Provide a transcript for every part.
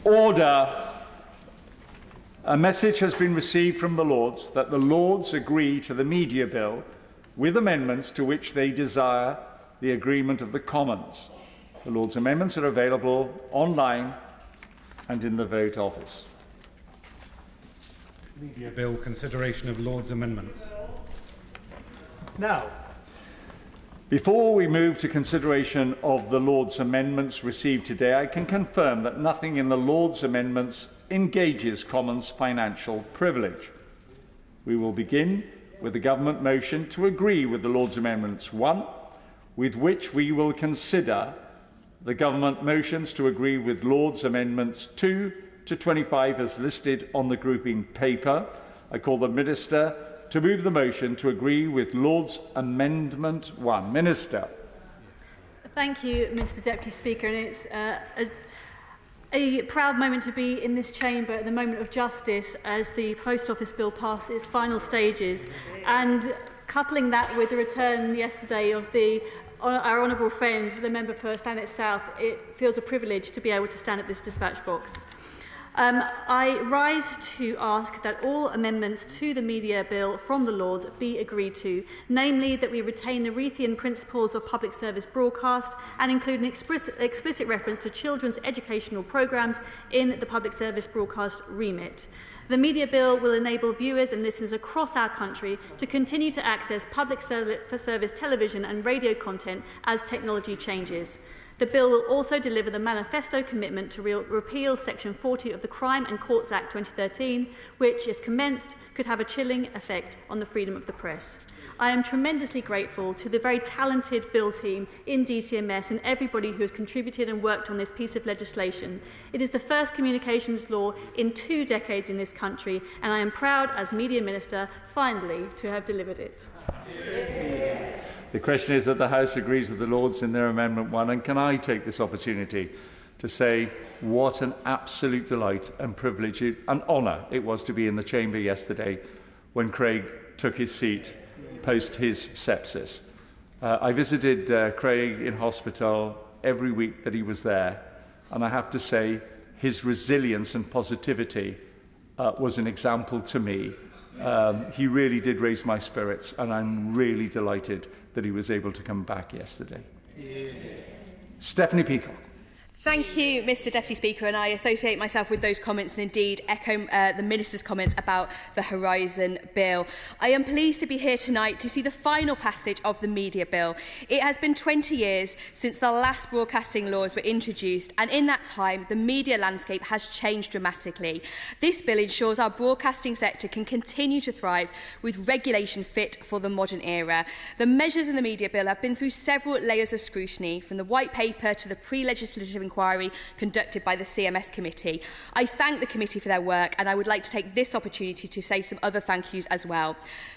Order. A message has been received from the Lords that the Lords agree to the Media Bill with amendments to which they desire the agreement of the Commons. The Lords' amendments are available online and in the vote office. Media Bill, consideration of Lords' amendments. Now, before we move to consideration of the Lords' amendments received today, I can confirm that nothing in the Lords' amendments engages Commons financial privilege. We will begin with the Government motion to agree with the Lords' Amendments 1, with which we will consider the Government motions to agree with Lords' Amendments 2 to 25 as listed on the grouping paper. I call the Minister to move the motion to agree with Lords' Amendment 1. Minister. Thank you, Mr Deputy Speaker. And it's a proud moment to be in this chamber at the moment of justice as the Post Office Bill passed its final stages. And coupling that with the return yesterday of our honourable friend, the member for Thanet South, it feels a privilege to be able to stand at this dispatch box. I rise to ask that all amendments to the Media Bill from the Lords be agreed to, namely that we retain the Reithian principles of public service broadcast and include an explicit reference to children's educational programmes in the public service broadcast remit. The Media Bill will enable viewers and listeners across our country to continue to access public service television and radio content as technology changes. The bill will also deliver the manifesto commitment to repeal Section 40 of the Crime and Courts Act 2013, which, if commenced, could have a chilling effect on the freedom of the press. I am tremendously grateful to the very talented Bill team in DCMS and everybody who has contributed and worked on this piece of legislation. It is the first communications law in 2 decades in this country, and I am proud, as Media Minister, finally to have delivered it. The question is that the House agrees with the Lords in their Amendment 1, and can I take this opportunity to say what an absolute delight and privilege and honour it was to be in the chamber yesterday when Craig took his seat post his sepsis. I visited Craig in hospital every week that he was there, and I have to say his resilience and positivity was an example to me. He really did raise my spirits, and I'm really delighted that he was able to come back yesterday. Yeah. Stephanie Peacock. Thank you, Mr Deputy Speaker, and I associate myself with those comments and indeed echo the Minister's comments about the Horizon Bill. I am pleased to be here tonight to see the final passage of the Media Bill. It has been 20 years since the last broadcasting laws were introduced, and in that time the media landscape has changed dramatically. This bill ensures our broadcasting sector can continue to thrive with regulation fit for the modern era. The measures in the Media Bill have been through several layers of scrutiny, from the White Paper to the pre-legislative inquiry conducted by the CMS committee. I thank the committee for their work, and I would like to take this opportunity to say some other thank yous as well.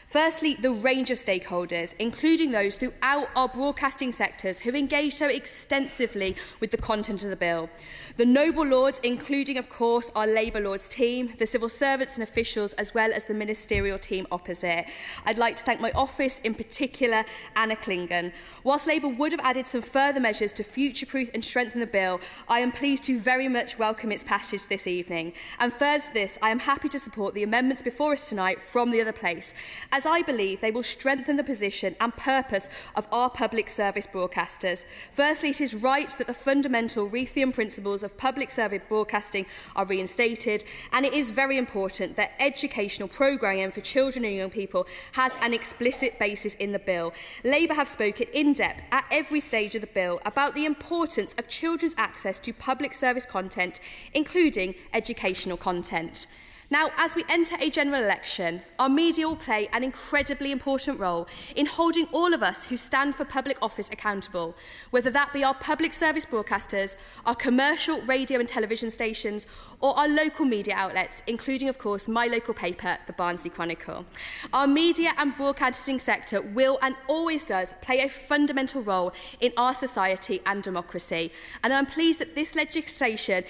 Firstly, the range of stakeholders, including those throughout our broadcasting sectors who have engaged so extensively with the content of the bill. The noble lords, including, of course, our Labour Lords team, the civil servants and officials, as well as the ministerial team opposite. I'd like to thank my office, in particular, Anna Klingon. Whilst Labour would have added some further measures to future-proof and strengthen the bill, I am pleased to very much welcome its passage this evening. And further to this, I am happy to support the amendments before us tonight from the other place, as I believe they will strengthen the position and purpose of our public service broadcasters. Firstly, it is right that the fundamental Reithian principles of public service broadcasting are reinstated, and it is very important that educational programming for children and young people has an explicit basis in the bill. Labour have spoken in depth at every stage of the bill about the importance of children's access to public service content, including educational content. Now, as we enter a general election, our media will play an incredibly important role in holding all of us who stand for public office accountable, whether that be our public service broadcasters, our commercial radio and television stations, or our local media outlets, including, of course, my local paper, the Barnsley Chronicle. Our media and broadcasting sector will and always does play a fundamental role in our society and democracy, and I'm pleased that this legislation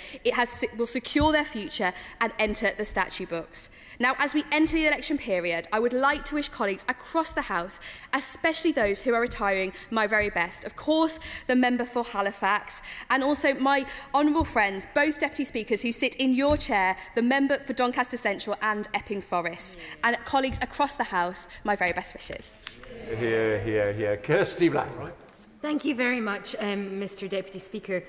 will secure their future and enter the statute statute books. Now, as we enter the election period, I would like to wish colleagues across the House, especially those who are retiring, my very best. Of course, the member for Halifax, and also my honourable friends, both Deputy Speakers who sit in your chair, the member for Doncaster Central and Epping Forest. And colleagues across the House, my very best wishes. Here. Kirsty Blackman. Thank you very much, Mr Deputy Speaker.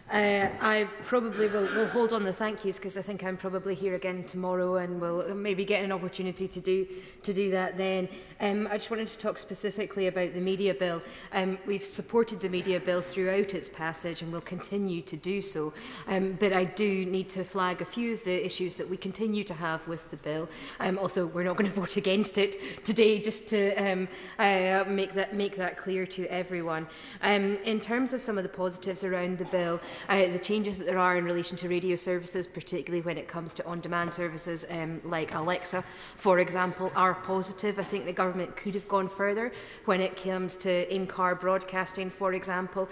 I probably will hold on the thank yous because I think I'm probably here again tomorrow and will maybe get an opportunity to do that then. I just wanted to talk specifically about the media bill. We've supported the media bill throughout its passage and will continue to do so. But I do need to flag a few of the issues that we continue to have with the bill, although we're not going to vote against it today, just to make that clear to everyone. In terms of some of the positives around the bill, the changes that there are in relation to radio services, particularly when it comes to on-demand services like Alexa, for example, are positive. I think the government could have gone further when it comes to in-car broadcasting, for example.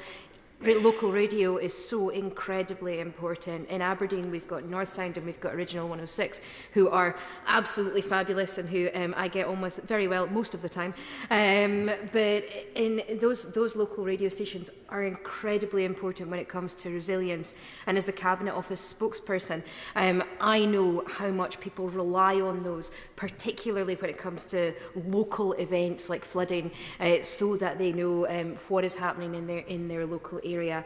Local radio is so incredibly important. In Aberdeen, we've got North Sound and we've got Original 106, who are absolutely fabulous and who I get almost very well most of the time. But in those local radio stations are incredibly important when it comes to resilience. And as the Cabinet Office spokesperson, I know how much people rely on those, particularly when it comes to local events like flooding, so that they know what is happening in their local area.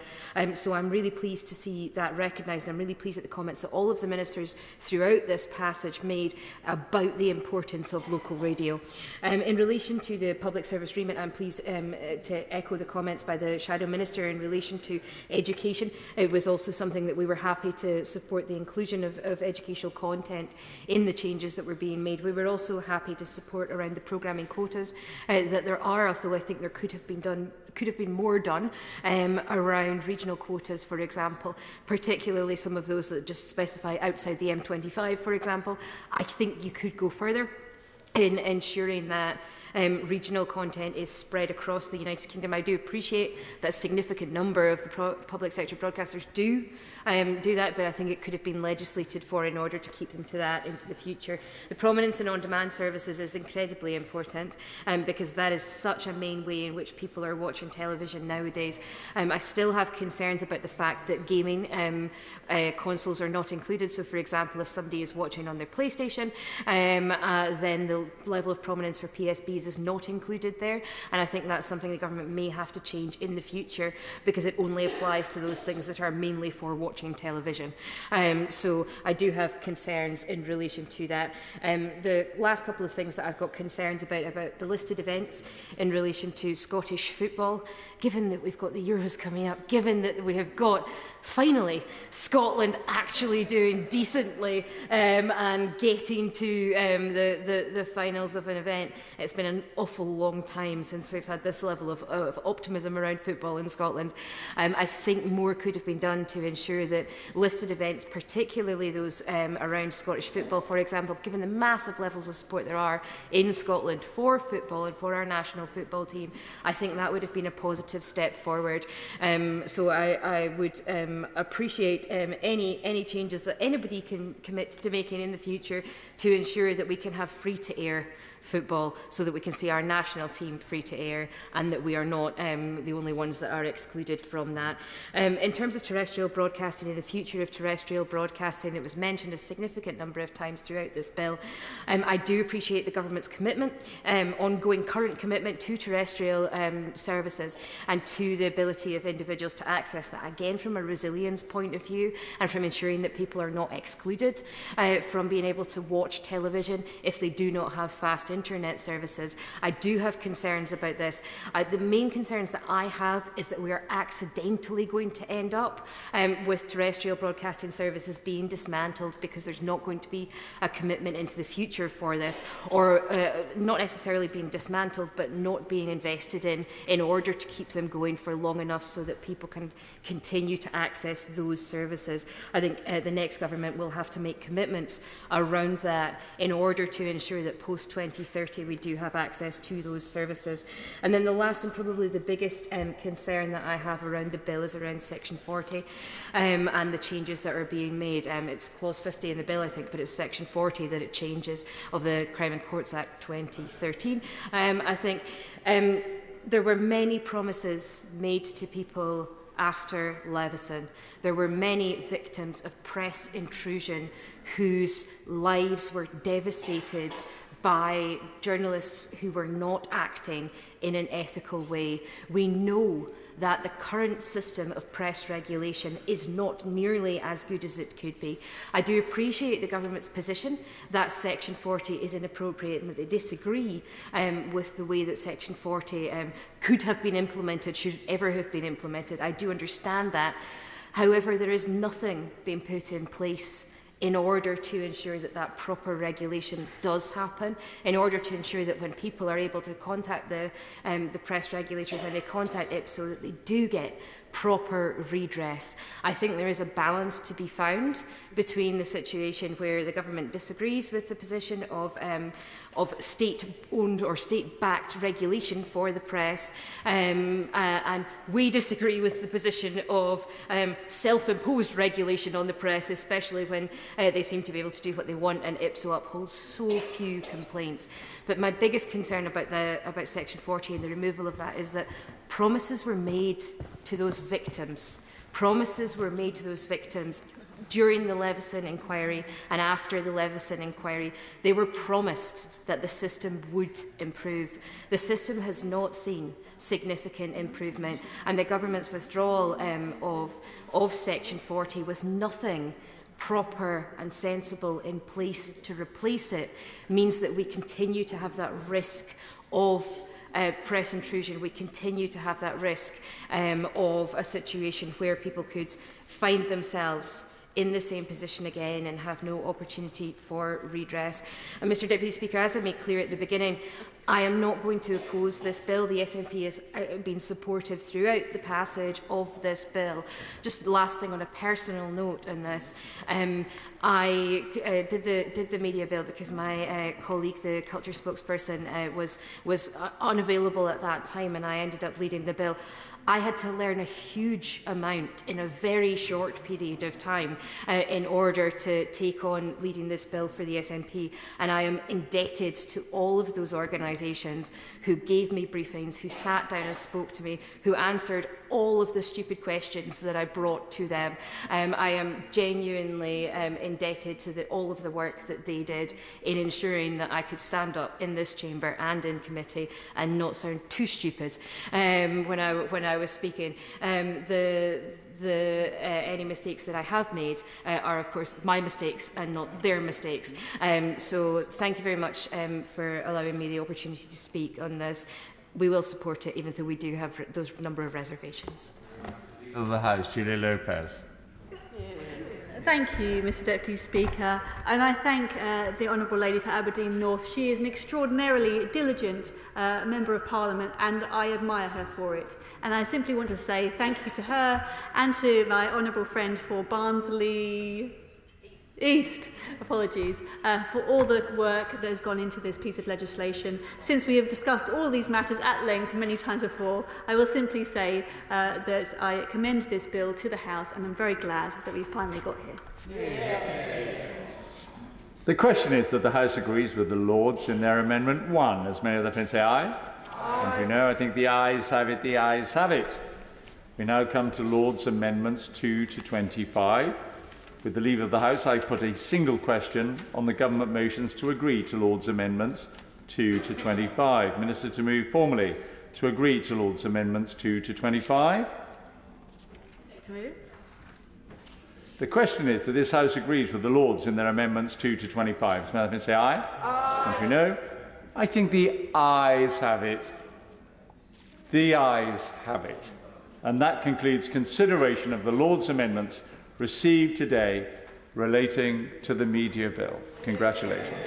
So I'm really pleased to see that recognised. I'm really pleased at the comments that all of the ministers throughout this passage made about the importance of local radio. In relation to the public service remit, I'm pleased to echo the comments by the Shadow Minister in relation to education. It was also something that we were happy to support the inclusion of educational content in the changes that were being made. We were also happy to support around the programming quotas that there are, although I think there could have been more done around regional quotas, for example, particularly some of those that just specify outside the M25, for example. I think you could go further in ensuring that regional content is spread across the United Kingdom. I do appreciate that a significant number of the public sector broadcasters do that, but I think it could have been legislated for in order to keep them to that into the future. The prominence in on-demand services is incredibly important because that is such a main way in which people are watching television nowadays. I still have concerns about the fact that gaming consoles are not included. So, for example, if somebody is watching on their PlayStation, then the level of prominence for PSBs is not included there. And I think that's something the government may have to change in the future because it only applies to those things that are mainly for watching television. So I do have concerns in relation to that. The last couple of things that I've got concerns about the listed events in relation to Scottish football, given that we've got the Euros coming up, given that we have got finally Scotland actually doing decently and getting to the finals of an event. It's been an awful long time since we've had this level of optimism around football in Scotland. I think more could have been done to ensure that listed events, particularly those around Scottish football, for example, given the massive levels of support there are in Scotland for football and for our national football team, I think that would have been a positive step forward. So I would appreciate any changes that anybody can commit to making in the future to ensure that we can have free-to-air football so that we can see our national team free to air and that we are not the only ones that are excluded from that. In terms of terrestrial broadcasting and the future of terrestrial broadcasting, it was mentioned a significant number of times throughout this bill. I do appreciate the government's commitment, ongoing current commitment to terrestrial services and to the ability of individuals to access that, again from a resilience point of view and from ensuring that people are not excluded from being able to watch television if they do not have fast internet services. I do have concerns about this. The main concerns that I have is that we are accidentally going to end up with terrestrial broadcasting services being dismantled because there's not going to be a commitment into the future for this, or not necessarily being dismantled but not being invested in order to keep them going for long enough so that people can continue to access those services. I think the next government will have to make commitments around that in order to ensure that post-2020 2030 we do have access to those services. And then the last and probably the biggest concern that I have around the bill is around Section 40 and the changes that are being made. It's Clause 50 in the bill, I think, but it's Section 40 that it changes of the Crime and Courts Act 2013. I think there were many promises made to people after Leveson. There were many victims of press intrusion whose lives were devastated by journalists who were not acting in an ethical way. We know that the current system of press regulation is not nearly as good as it could be. I do appreciate the government's position that Section 40 is inappropriate and that they disagree with the way that Section 40 could have been implemented, should it ever have been implemented. I do understand that. However, there is nothing being put in place in order to ensure that that proper regulation does happen, in order to ensure that when people are able to contact the press regulator, when they contact IPSO, that they do get proper redress. I think there is a balance to be found between the situation where the government disagrees with the position of state-owned or state-backed regulation for the press, and we disagree with the position of self-imposed regulation on the press, especially when they seem to be able to do what they want and IPSO upholds so few complaints. But my biggest concern about Section 40 and the removal of that is that promises were made to those victims. Promises were made to those victims during the Leveson inquiry and after the Leveson inquiry. They were promised that the system would improve. The system has not seen significant improvement, and the government's withdrawal of Section 40 with nothing proper and sensible in place to replace it means that we continue to have that risk of press intrusion. We continue to have that risk of a situation where people could find themselves in the same position again and have no opportunity for redress. And Mr Deputy Speaker, as I made clear at the beginning, I am not going to oppose this bill. The SNP has been supportive throughout the passage of this bill. Just the last thing on a personal note on this, I did the media bill because my colleague, the culture spokesperson, was unavailable at that time, and I ended up leading the bill. I had to learn a huge amount in a very short period of time in order to take on leading this bill for the SNP, and I am indebted to all of those organisations who gave me briefings, who sat down and spoke to me, who answered all of the stupid questions that I brought to them. I am genuinely indebted to all of the work that they did in ensuring that I could stand up in this chamber and in committee and not sound too stupid when I was speaking. Any mistakes that I have made are, of course, my mistakes and not their mistakes. So thank you very much for allowing me the opportunity to speak on this. We will support it, even though we do have those number of reservations. Of the House, Julia Lopez. Thank you, Mr Deputy Speaker, and I thank the Honourable Lady for Aberdeen North. She is an extraordinarily diligent Member of Parliament, and I admire her for it. And I simply want to say thank you to her and to my honourable friend for Barnsley East, apologies, for all the work that has gone into this piece of legislation. Since we have discussed all these matters at length many times before, I will simply say that I commend this bill to the House, and I'm very glad that we finally got here. Yeah. The question is that the House agrees with the Lords in their Amendment 1. As many of the friends say aye? Aye. And we know, I think the ayes have it, the ayes have it. We now come to Lords Amendments 2 to 25. With the leave of the House, I put a single question on the Government motions to agree to Lords Amendments 2 to 25. Minister to move formally to agree to Lords Amendments 2 to 25. To move. The question is that this House agrees with the Lords in their Amendments 2 to 25. Does Madam say aye? Aye. As we know, I think the ayes have it. The ayes have it. And that concludes consideration of the Lords Amendments received today relating to the media bill. Congratulations.